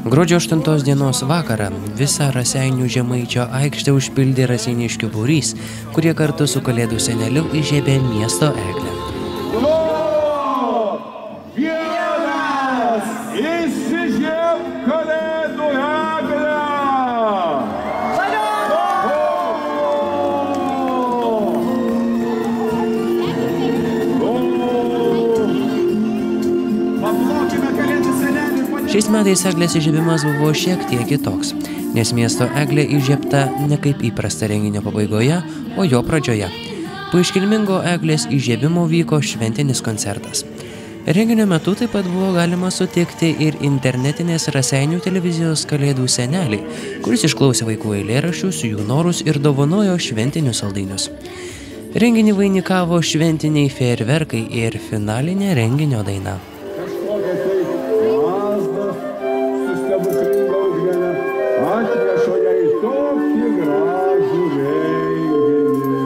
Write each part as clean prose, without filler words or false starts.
Gruodžio 8 dienos vakarą visą Raseinių Žemaičio aikštę užpildė raseiniškių būrys, kurie kartu su Kalėdų seneliu įžiebė miesto eglę. Šiais metais eglės įžiebimas buvo šiek tiek kitoks, nes miesto eglė įžiebta ne kaip įprasta renginio pabaigoje, o jo pradžioje. Po iškilmingo eglės įžiebimo vyko šventinis koncertas. Renginio metu taip pat buvo galima sutikti ir internetinės Raseinių televizijos Kalėdų senelį, kuris išklausė vaikų eilėraščius, jų norus ir dovanojo šventinius saldainius. Renginį vainikavo šventiniai fejerverkai ir finalinė renginio daina. Atneša jai tokį gražų renginį.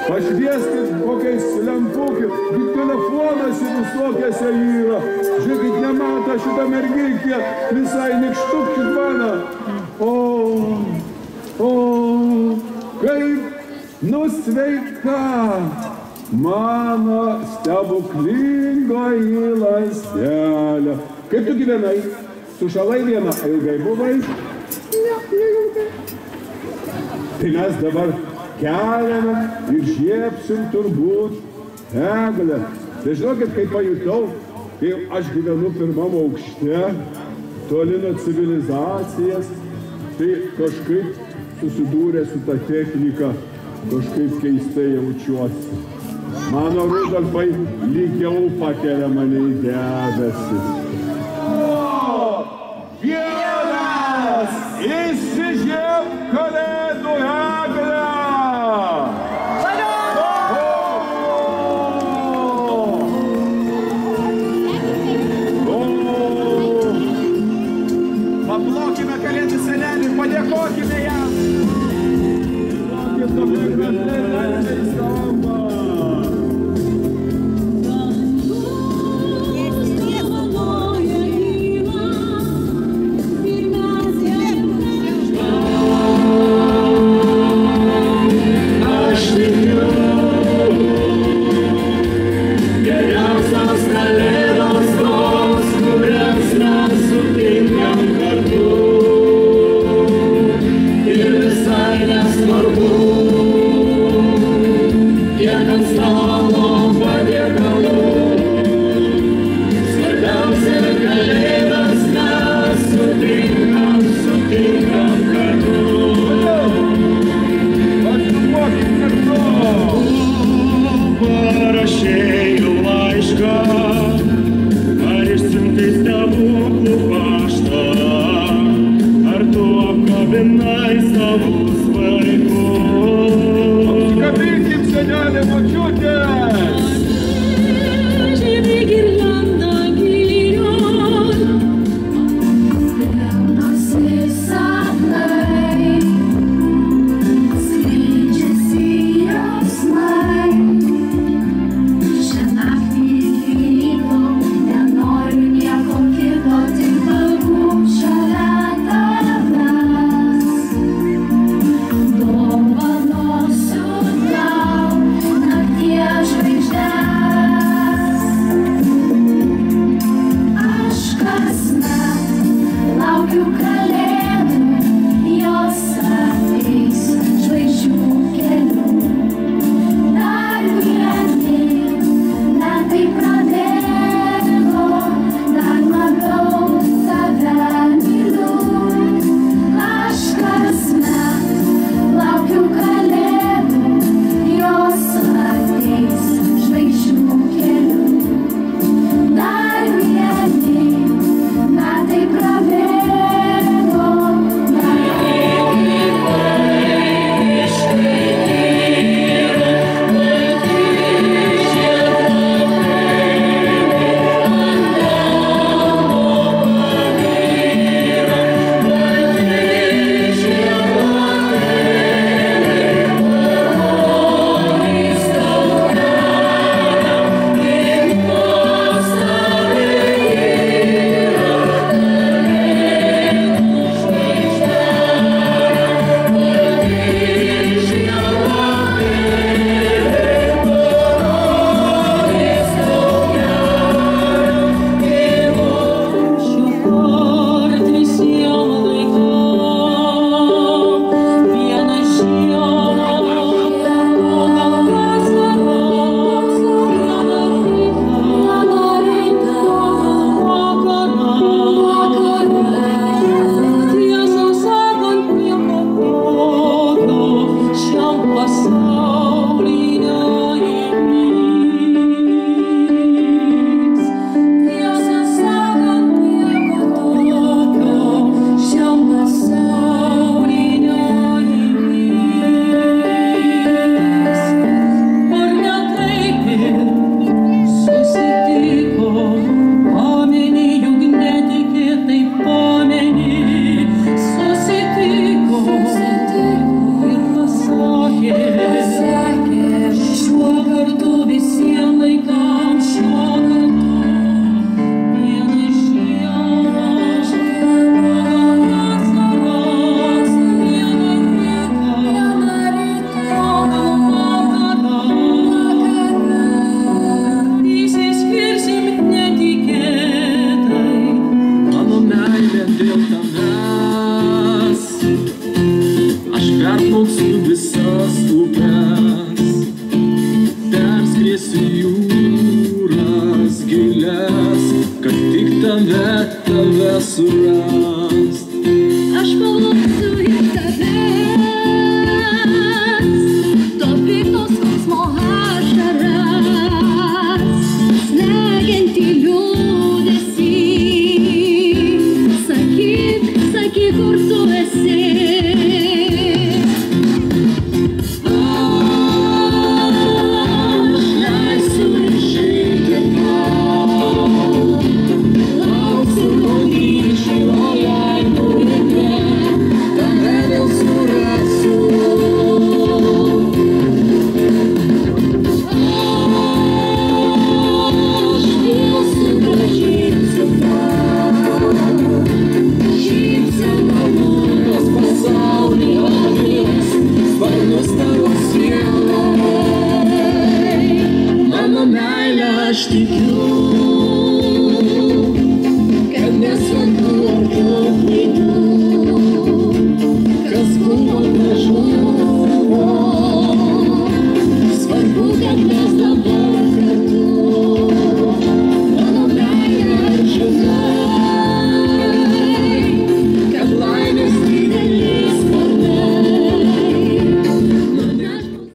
Pašvieskit kokiais lempukit, tik telefonas visokiose yra. Žiūrėkit, nemata šitą merginkį, visai nikštukit mano. Kaip nusveika mano stebuklingoji ląstelė. Kaip tu gyvenai? Sušalai vieną, ilgai buvai? Ne, neilgai. Tai mes dabar keliame ir žiebsim turbūt eglę. Tai žinokit, kai pajutau, kai aš gyvenu pirmam aukšte, toli nuo civilizacijas, tai kažkaip susidūrė su ta technika, kažkaip keistai jaučiuosi. Mano Rudolfai lygiau pakelia mane į debesis. Vienas įsižieb Kalėdų eglę! Paplokime Kalėdų senelį, padėkokime jam! Nenoriu nieko kito. kelias, kad tik tave surast. Aš palauksiu ir tavęs, to pikto skausmo ašaras, slegiantį liūdesį. Sakyk, kur tu esi. Mano meilė, aš tikiu.